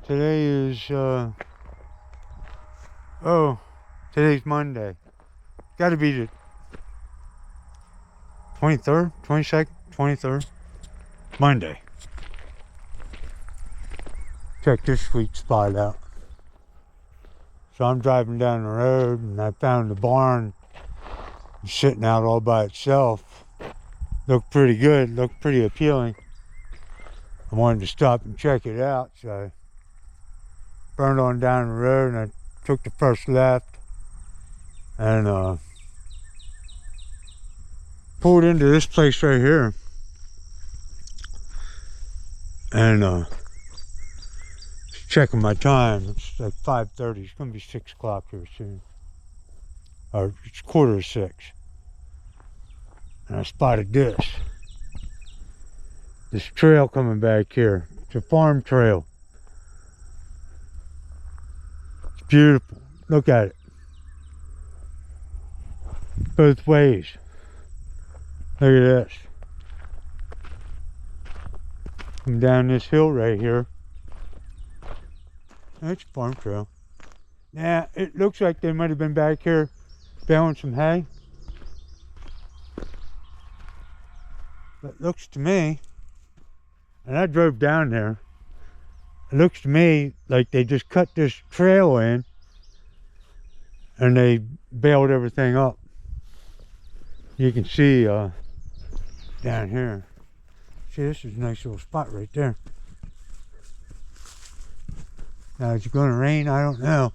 Today is, today's Monday. Gotta be the 23rd, 22nd, 23rd. Monday. Check this sweet spot out. So I'm driving down the road and I found the barn sitting out all by itself. Looked pretty good, looked pretty appealing. I wanted to stop and check it out, so I burned on down the road and I took the first left and pulled into this place right here. And checking my time, it's like 5:30, it's gonna be 6 o'clock here soon. Or it's 5:45. And I spotted this trail coming back here. It's a farm trail. It's beautiful. Look at it. Both ways. Look at this. Come down this hill right here. That's a farm trail. Yeah, it looks like they might have been back here baling some hay. But it looks to me, and I drove down there, it looks to me like they just cut this trail in and they baled everything up. You can see down here. See, this is a nice little spot right there. Now, is it going to rain? I don't know.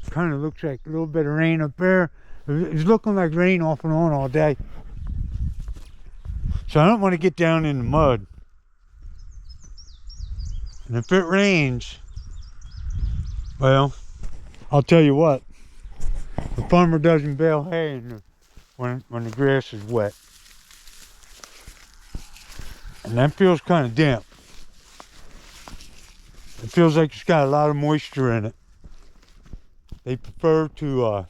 Kind of looks like a little bit of rain up there. It's looking like rain off and on all day. So I don't want to get down in the mud. And if it rains, well, I'll tell you what. The farmer doesn't bale hay when the grass is wet. And that feels kind of damp. It feels like it's got a lot of moisture in it. They prefer to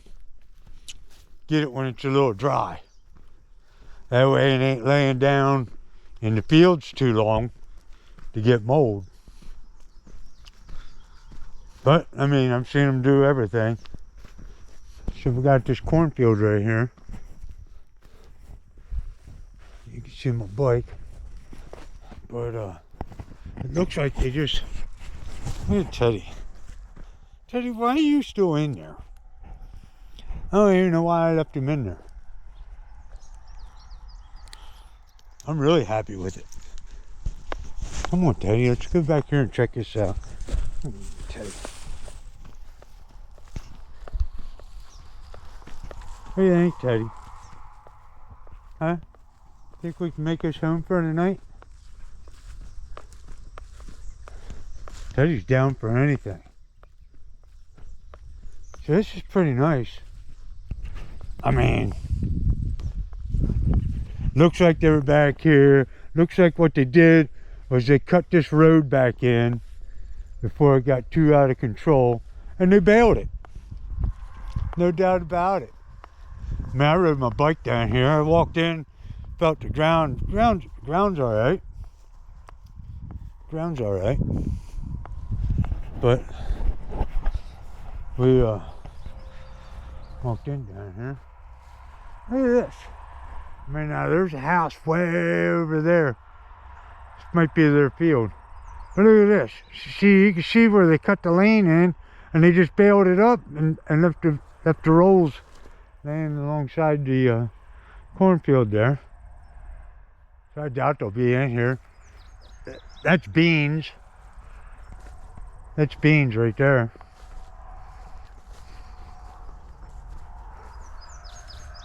get it when it's a little dry. That way it ain't laying down in the fields too long to get mold. But, I mean, I've seen them do everything. So we got this cornfield right here. You can see my bike. But it looks like they just... Look at Teddy. Teddy, why are you still in there? I don't even know why I left him in there. I'm really happy with it. Come on, Teddy, let's go back here and check this out. Teddy. What do you think, Teddy? Huh? Think we can make us home for the night? Teddy's down for anything. So this is pretty nice. I mean, looks like they were back here. Looks like what they did was they cut this road back in before it got too out of control, and they baled it. No doubt about it. I mean, I rode my bike down here. I walked in, felt the ground's all right. Ground's all right. But we walked in down here. Look at this. I mean, now there's a house way over there. This might be their field. But look at this. See, you can see where they cut the lane in and they just baled it up and left the rolls laying alongside the cornfield there. So I doubt they'll be in here. That's beans. That's beans right there.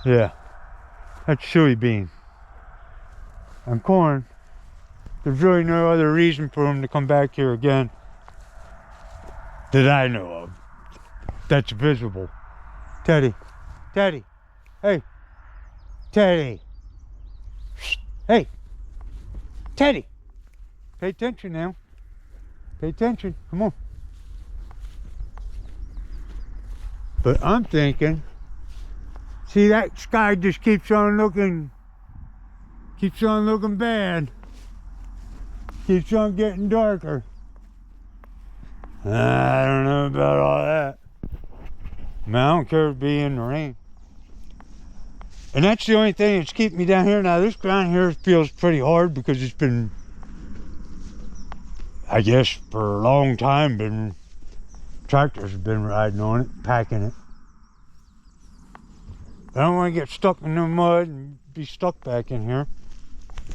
Yeah, that's soybean. And corn. There's really no other reason for them to come back here again that I know of. That's visible. Teddy. Teddy. Hey. Teddy. Hey. Teddy. Pay attention now. Pay attention. Come on. But I'm thinking, see, that sky just keeps on looking bad. Keeps on getting darker. I don't know about all that. I mean, I don't care to be in the rain. And that's the only thing that's keeping me down here. Now, this ground here feels pretty hard because it's been, I guess, for a long time, tractors have been riding on it, packing it. I don't want to get stuck in the mud and be stuck back in here.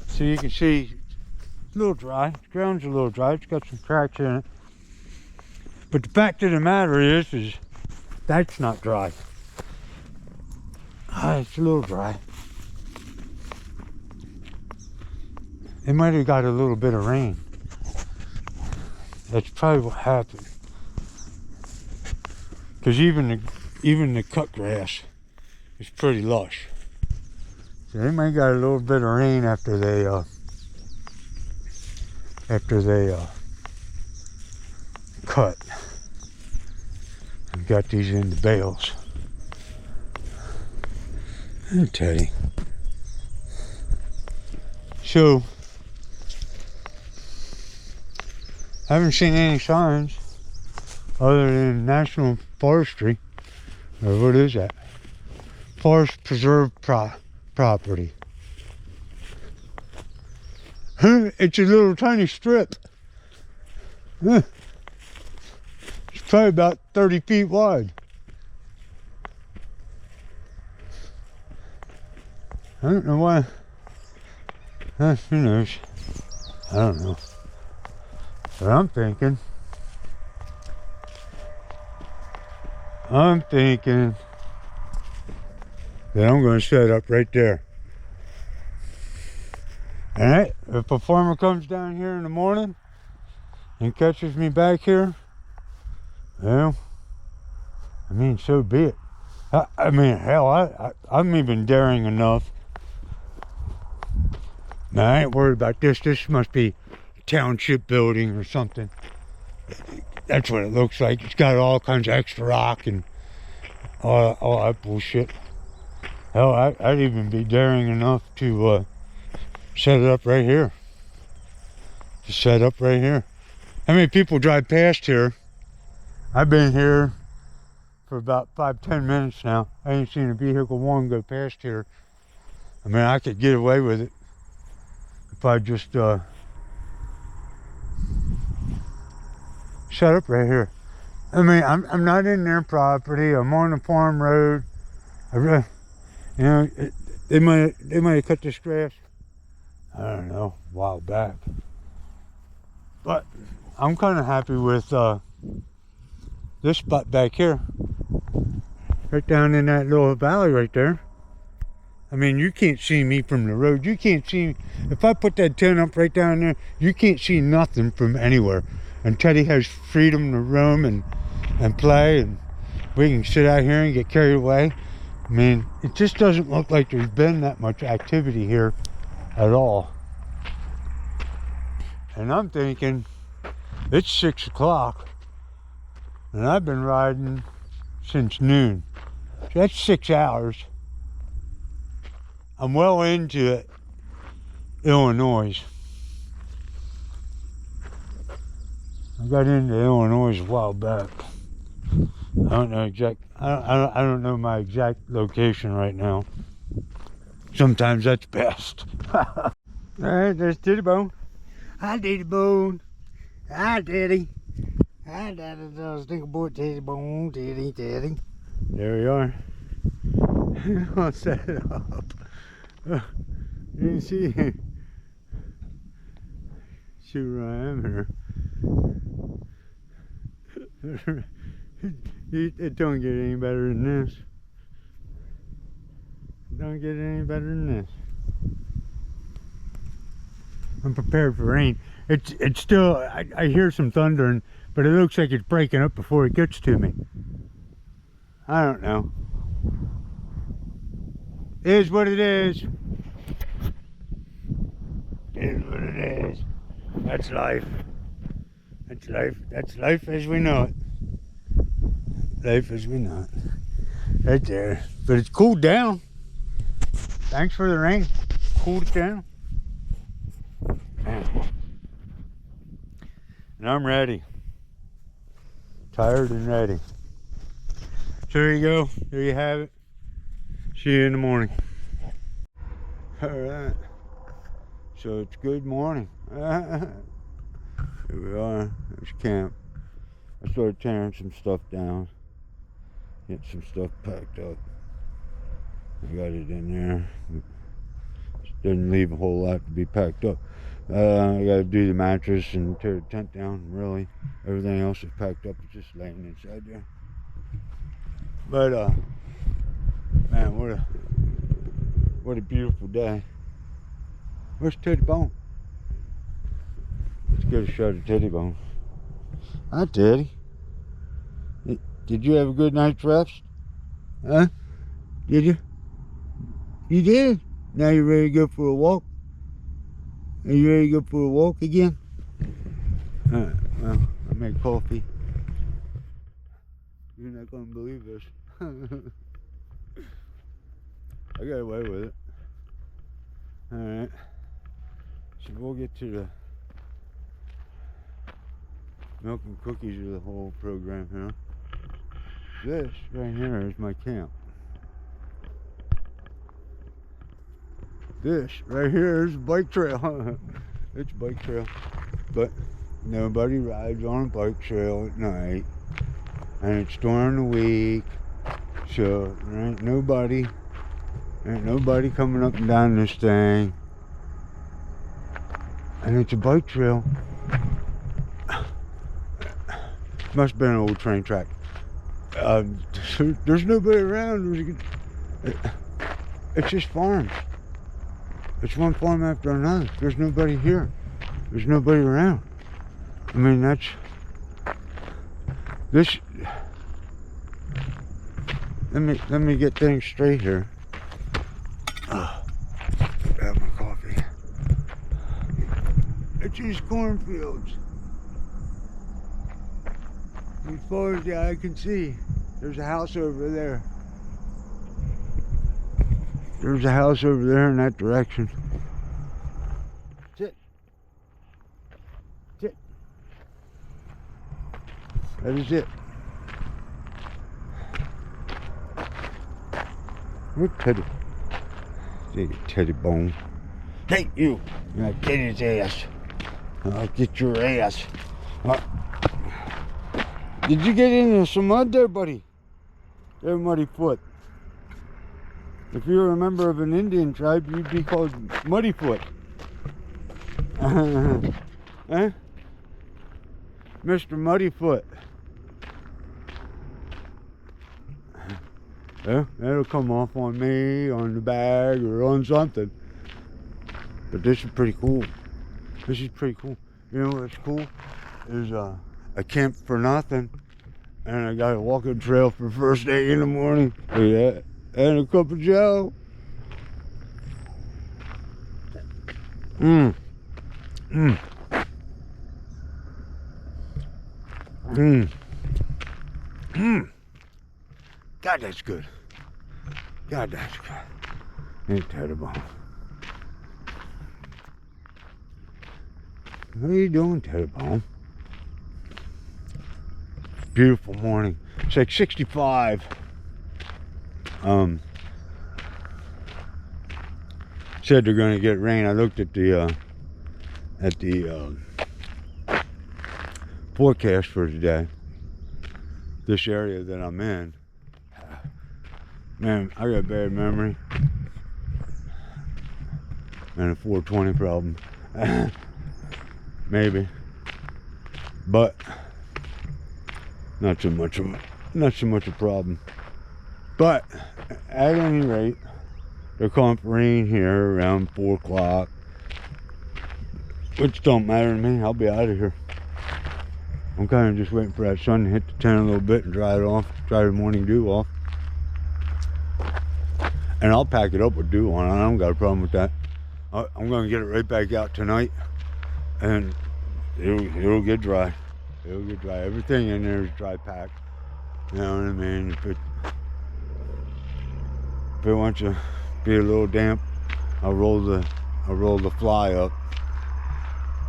So you can see it's a little dry. The ground's a little dry. It's got some cracks in it. But the fact of the matter is that's not dry. It's a little dry. It might have got a little bit of rain. That's probably what happened. Because even the cut grass is pretty lush. So they might got a little bit of rain after they cut and got these into bales. And Teddy. So I haven't seen any signs other than National Forestry, or what is that? Forest Preserve property. It's a little tiny strip. It's probably about 30 feet wide. I don't know why. Who knows? I don't know. But I'm thinking that I'm going to set up right there. And if a farmer comes down here in the morning and catches me back here, well, I mean, so be it. I mean, hell, I'm even daring enough. Now, I ain't worried about this. This must be a township building or something. That's what it looks like. It's got all kinds of extra rock and all that bullshit. Hell, I'd even be daring enough to set it up right here. Just set up right here. How many people drive past here? I've been here for about 5-10 minutes now. I ain't seen a vehicle one go past here. I mean, I could get away with it if I just set up right here. I mean, I'm not in their property. I'm on the farm road. You know, they might have cut this grass, I don't know, a while back. But I'm kind of happy with this spot back here, right down in that little valley right there. I mean, you can't see me from the road. You can't see, if I put that tent up right down there, you can't see nothing from anywhere. And Teddy has freedom to roam and play, and we can sit out here and get carried away. I mean, it just doesn't look like there's been that much activity here at all. And I'm thinking, it's 6 o'clock, and I've been riding since noon. So that's 6 hours. I'm well into Illinois. I got into Illinois a while back. I don't know my exact location right now. Sometimes that's best. All right, there's Teddy Bone. Hi, Teddy Bone. Hi, Teddy. Hi, Daddy. Think about Teddy Bone, Teddy. There we are. I'll set it up. You can see where I am here. It don't get any better than this. It don't get any better than this. I'm prepared for rain. It's still, I hear some thundering, but it looks like it's breaking up before it gets to me. I don't know. It is what it is. It is what it is. That's life. That's life. That's life as we know it. Life as we know it. Right there. But it's cooled down. Thanks for the rain. Cooled it down. And I'm ready. tired and ready. So there you go. There you have it. See you in the morning. All right. So it's good morning. Here we are. There's camp. I started tearing some stuff down. Get some stuff packed up. I got it in there. Didn't leave a whole lot to be packed up. I gotta do the mattress and tear the tent down, really. Everything else is packed up, it's just laying inside there. But man, what a beautiful day. Where's Teddy Bone? Let's get a shot of Teddy Bone. Hi, Teddy. Did you have a good night's rest? Huh? Did you? You did? Now you ready to go for a walk? Are you ready to go for a walk again? Alright, well, I made coffee. You're not gonna believe this. I got away with it. Alright. So we'll get to the milk and cookies of the whole program here. This right here is my camp. This right here is a bike trail. It's a bike trail. But nobody rides on a bike trail at night. And it's during the week. So there ain't nobody coming up and down this thing. And it's a bike trail. Must have been an old train track. There's nobody around. It's just farms. It's one farm after another. There's nobody here. There's nobody around. I mean, that's this. Let me get things straight here. Have my coffee. It's these cornfields. As far as the eye can see, there's a house over there. There's a house over there in that direction. That's it. That's it. That is it. Look, Teddy. Teddy Bone. Hey, you! You're gonna get his ass. I'll get your ass. Did you get into some mud there, buddy? There, Muddy Foot. If you were a member of an Indian tribe, you'd be called Muddy Foot. Huh? Mr. Muddy Foot. Yeah, that'll come off on me, on the bag, or on something. But this is pretty cool. This is pretty cool. You know what's cool? Is I camped for nothing, and I got a walking trail for the first day in the morning. Yeah. And a cup of Joe. God, that's good. God, that's good. Ain't terrible. What are you doing, Terrible? Beautiful morning. It's like 65. Said they're going to get rain. I looked at the forecast for today. This area that I'm in, man, I got a bad memory and a 420 problem. Maybe, but not so much a problem. But at any rate, they're calling for rain here around 4 o'clock, which don't matter to me. I'll be out of here. I'm kind of just waiting for that sun to hit the tent a little bit and dry it off, dry the morning dew off. And I'll pack it up with dew on it. I don't got a problem with that. I'm going to get it right back out tonight, and it'll get dry. It'll get dry. Everything in there is dry packed. You know what I mean? If it wants to be a little damp, I'll roll the fly up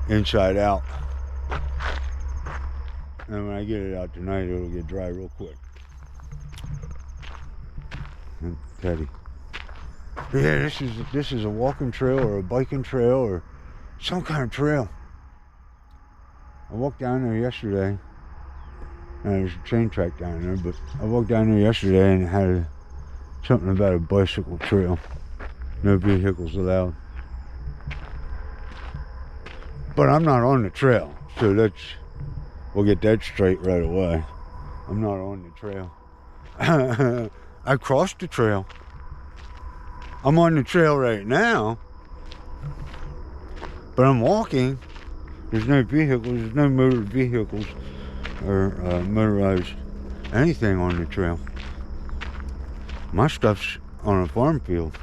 inside out. And when I get it out tonight, it'll get dry real quick. And Teddy. Yeah, this is a walking trail or a biking trail or some kind of trail. I walked down there yesterday. And there's a train track down there, but I walked down there yesterday and it had something about a bicycle trail. No vehicles allowed. But I'm not on the trail, so we'll get that straight right away. I'm not on the trail. I crossed the trail. I'm on the trail right now, but I'm walking. There's no vehicles, there's no motor vehicles or motorized anything on the trail. My stuff's on a farm field.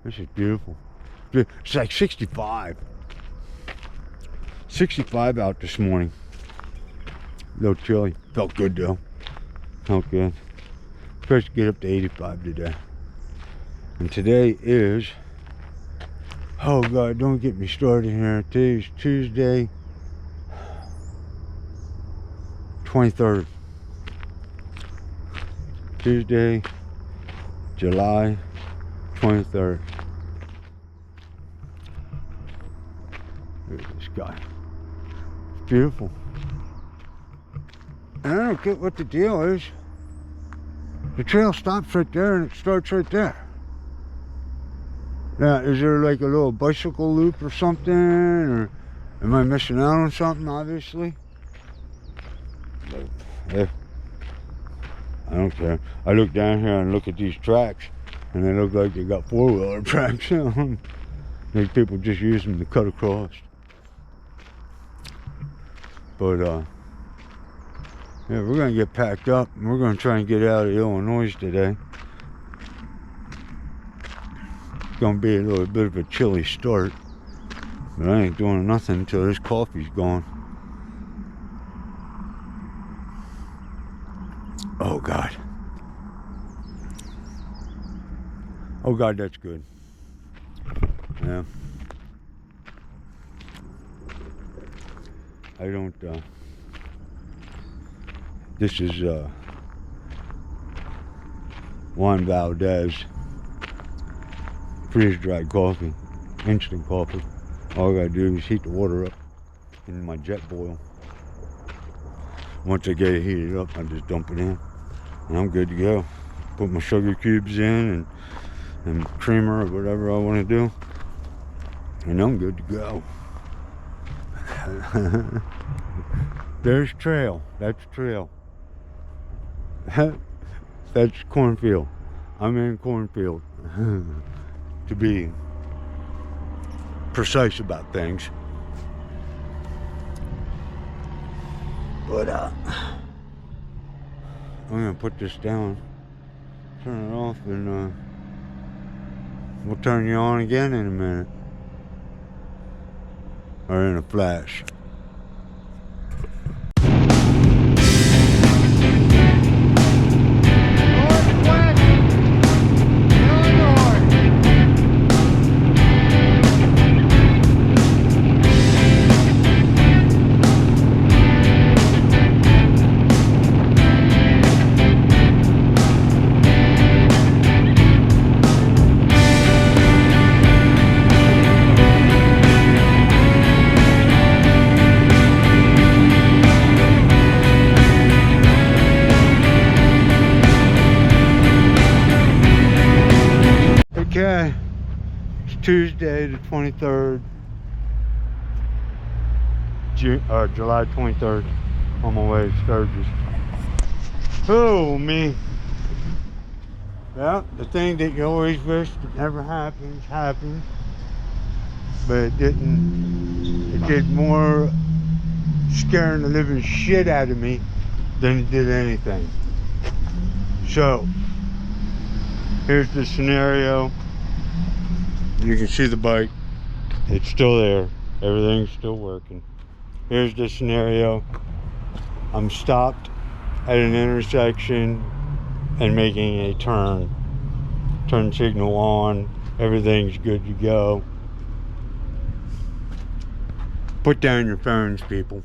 This is beautiful. It's like 65. 65 out this morning. A little chilly. Felt good though. Felt good. Supposed to get up to 85 today. And today is, oh God, don't get me started here. Today's Tuesday, 23rd. Tuesday, July 23rd. Look at this guy. It's beautiful. And I don't get what the deal is. The trail stops right there and it starts right there. Now, is there like a little bicycle loop or something? Or am I missing out on something, obviously? But, I don't care. I look down here and look at these tracks and they look like they got four-wheeler tracks on them. Like people just use them to cut across. But, yeah, we're going to get packed up and we're going to try and get out of Illinois today. It's going to be a little bit of a chilly start. But I ain't doing nothing until this coffee's gone. Oh, God. Oh, God, that's good. Yeah. I don't, this is, Juan Valdez freeze-dried coffee, instant coffee. All I gotta do is heat the water up in my jet boil. Once I get it heated up, I just dump it in, and I'm good to go. Put my sugar cubes in and creamer or whatever I want to do, and I'm good to go. There's trail. That's trail. That's cornfield. I'm in cornfield. To be precise about things. But I'm gonna put this down, turn it off, and we'll turn you on again in a minute. Or in a flash. Okay, it's Tuesday the 23rd, July 23rd, on my way to Sturgis. Oh, me. Yeah, the thing that you always wish that never happens, happened. But it didn't. It did more scaring the living shit out of me than it did anything. So, here's the scenario. You can see the bike. It's still there. Everything's still working. Here's the scenario. I'm stopped at an intersection and making a turn. Turn signal on. Everything's good to go. Put down your phones, people.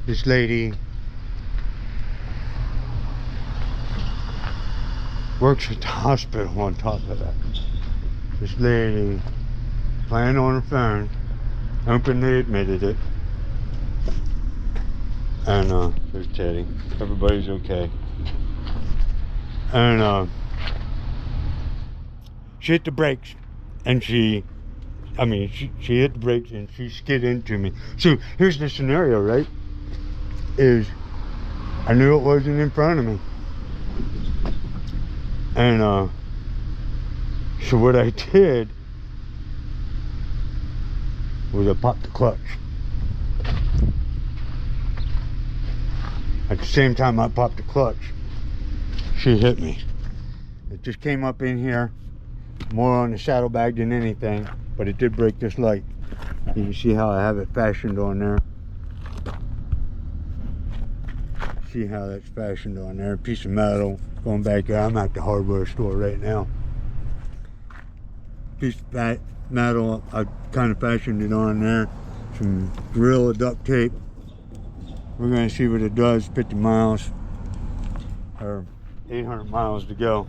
This lady works at the hospital on top of that. This lady playing on her phone, openly admitted it. And there's Teddy. Everybody's okay. And she hit the brakes, and she hit the brakes and she skid into me. So here's the scenario, right? Is I knew it wasn't in front of me. And so what I did was I popped the clutch. At the same time I popped the clutch, she hit me. It just came up in here, more on the saddlebag than anything, but it did break this light. You can see how I have it fashioned on there. See how that's fashioned on there. A piece of metal going back there. I'm at the hardware store right now. Piece of metal, I kind of fashioned it on there. Some Gorilla duct tape. We're going to see what it does. 50 miles or 800 miles to go.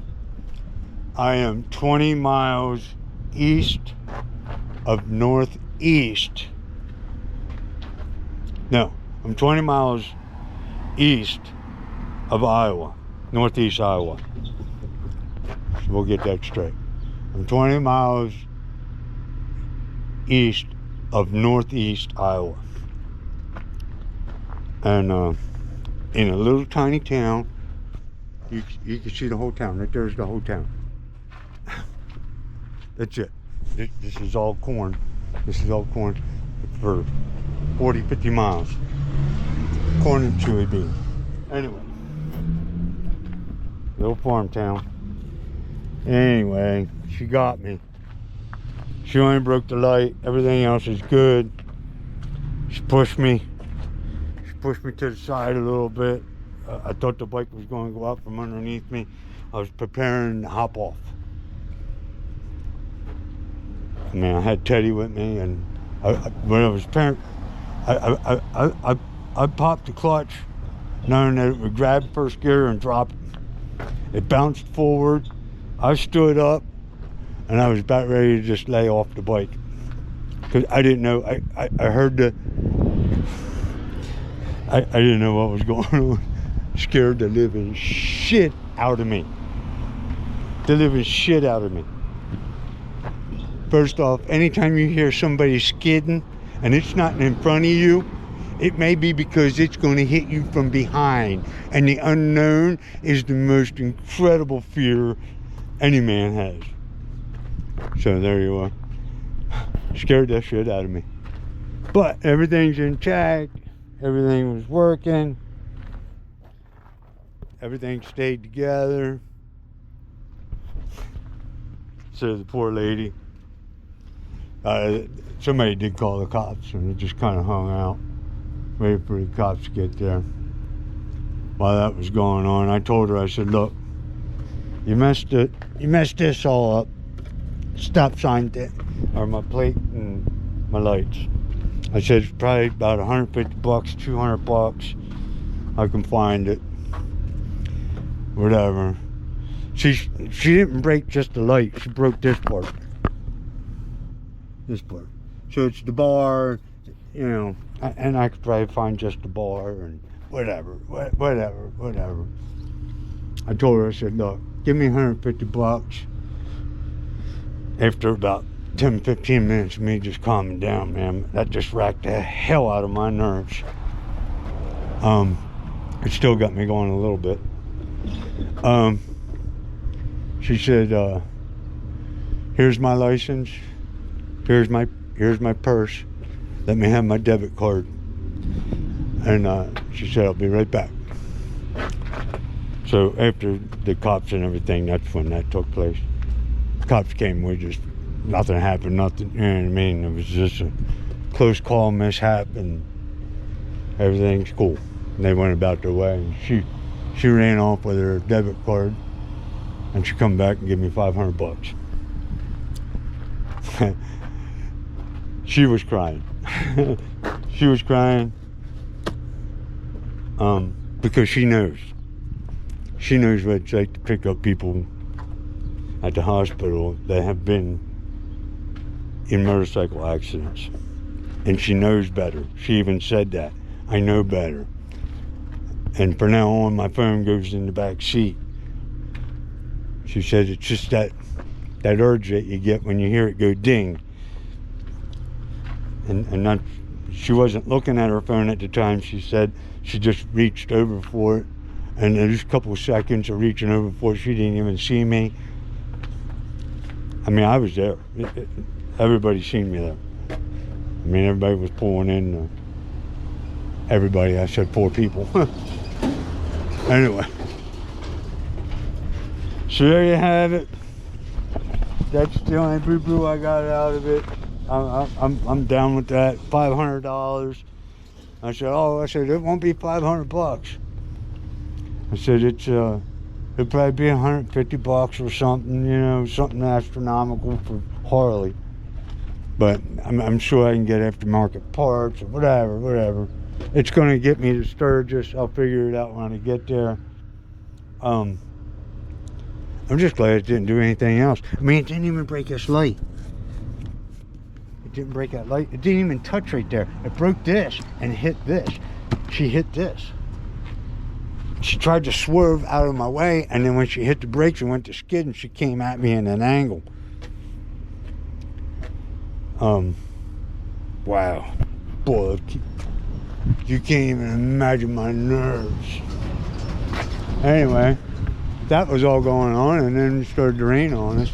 I am 20 miles east of northeast. No, I'm 20 miles east of Iowa, northeast Iowa. So we'll get that straight. I'm 20 miles east of northeast Iowa. And in a little tiny town, you can see the whole town. Right there's the whole town. That's it. This is all corn. This is all corn for 40, 50 miles. Corn and chewy beans. Anyway, little farm town. Anyway, she got me. She only broke the light. Everything else is good. She pushed me. She pushed me to the side a little bit. I thought the bike was going to go out from underneath me. I was preparing to hop off. I mean, I had Teddy with me, and when I was preparing, I popped the clutch, knowing that it would grab first gear and drop it. It bounced forward. I stood up, and I was about ready to just lay off the bike. Because I didn't know, I heard the, I didn't know what was going on. Scared the living shit out of me. The living shit out of me. First off, anytime you hear somebody skidding, and it's not in front of you, it may be because it's going to hit you from behind. And the unknown is the most incredible fear any man has. So there you are. Scared that shit out of me. But everything's intact. Everything was working. Everything stayed together. So the poor lady, somebody did call the cops, and it just kind of hung out, waiting for the cops to get there. While that was going on, I told her, I said, look, you messed this all up. Stop sign or my plate and my lights. I said, it's probably about 150 bucks, 200 bucks. I can find it. Whatever. She didn't break just the light. She broke this part. This part. So it's the bar, you know, and I could probably find just the bar and whatever. I told her, I said, look, give me 150 bucks. After about 10, 15 minutes of me just calming down, man, that just racked the hell out of my nerves. It still got me going a little bit. She said, here's my license, here's my purse, let me have my debit card. And she said, I'll be right back. So after the cops and everything, that's when that took place. Cops came, nothing happened, nothing, you know what I mean? It was just a close call mishap, and everything's cool. And they went about their way, and she ran off with her debit card, and she come back and give me 500 bucks. She was crying. She was crying. Because she knows what it's like to pick up people at the hospital that have been in motorcycle accidents. And she knows better. She even said that. I know better. And from now on, my phone goes in the back seat. She said it's just that urge that you get when you hear it go ding. And not, she wasn't looking at her phone at the time. She said she just reached over for it. And there's a couple of seconds of reaching over for it. She didn't even see me. I mean, I was there. Everybody seen me there. I mean, everybody was pulling in. Everybody, I said 4 people. Anyway. So there you have it. That's the only boo-boo I got out of it. I'm down with that. $500. I said, it won't be $500. I said, it'll probably be $150 or something, you know, something astronomical for Harley. But I'm sure I can get aftermarket parts or whatever. It's going to get me to Sturgis. I'll figure it out when I get there. I'm just glad it didn't do anything else. I mean, it didn't even break this light. It didn't break that light. It didn't even touch right there. It broke this and hit this. She hit this. She tried to swerve out of my way, and then when she hit the brakes and went to skid, and she came at me in an angle. Wow. Boy, you can't even imagine my nerves. Anyway, that was all going on, and then it started to rain on us.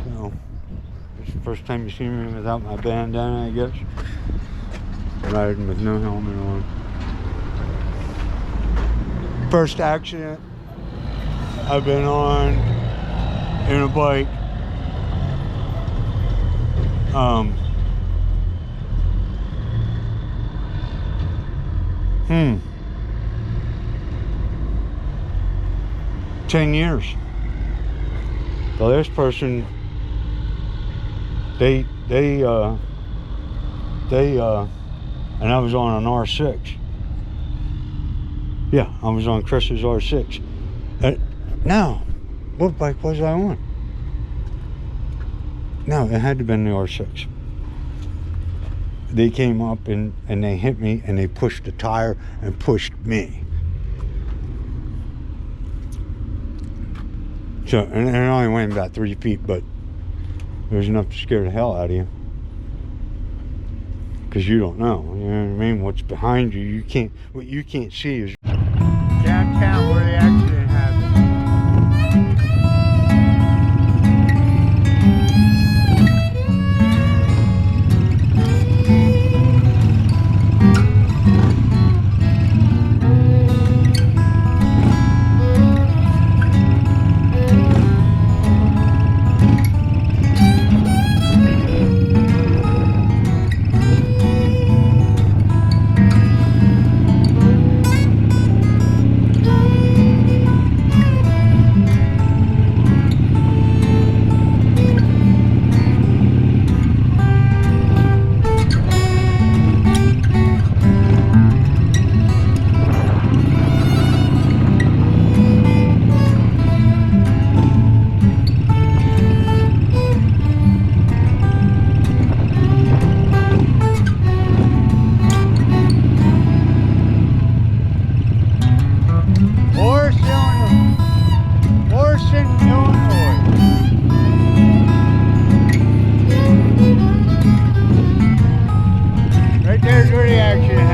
So, it's the first time you see me without my bandana, I guess. Riding with no helmet on. First accident I've been on in a bike. 10 years. The last person, and I was on an R6. Yeah, I was on Chris's R6. No, what bike was I on? No, it had to have been the R6. They came up and they hit me and they pushed the tire and pushed me. So, and it only went about 3 feet, but it was enough to scare the hell out of you. Because you don't know, you know what I mean? What's behind you, what you can't see is downtown where the accident happened. There's where the action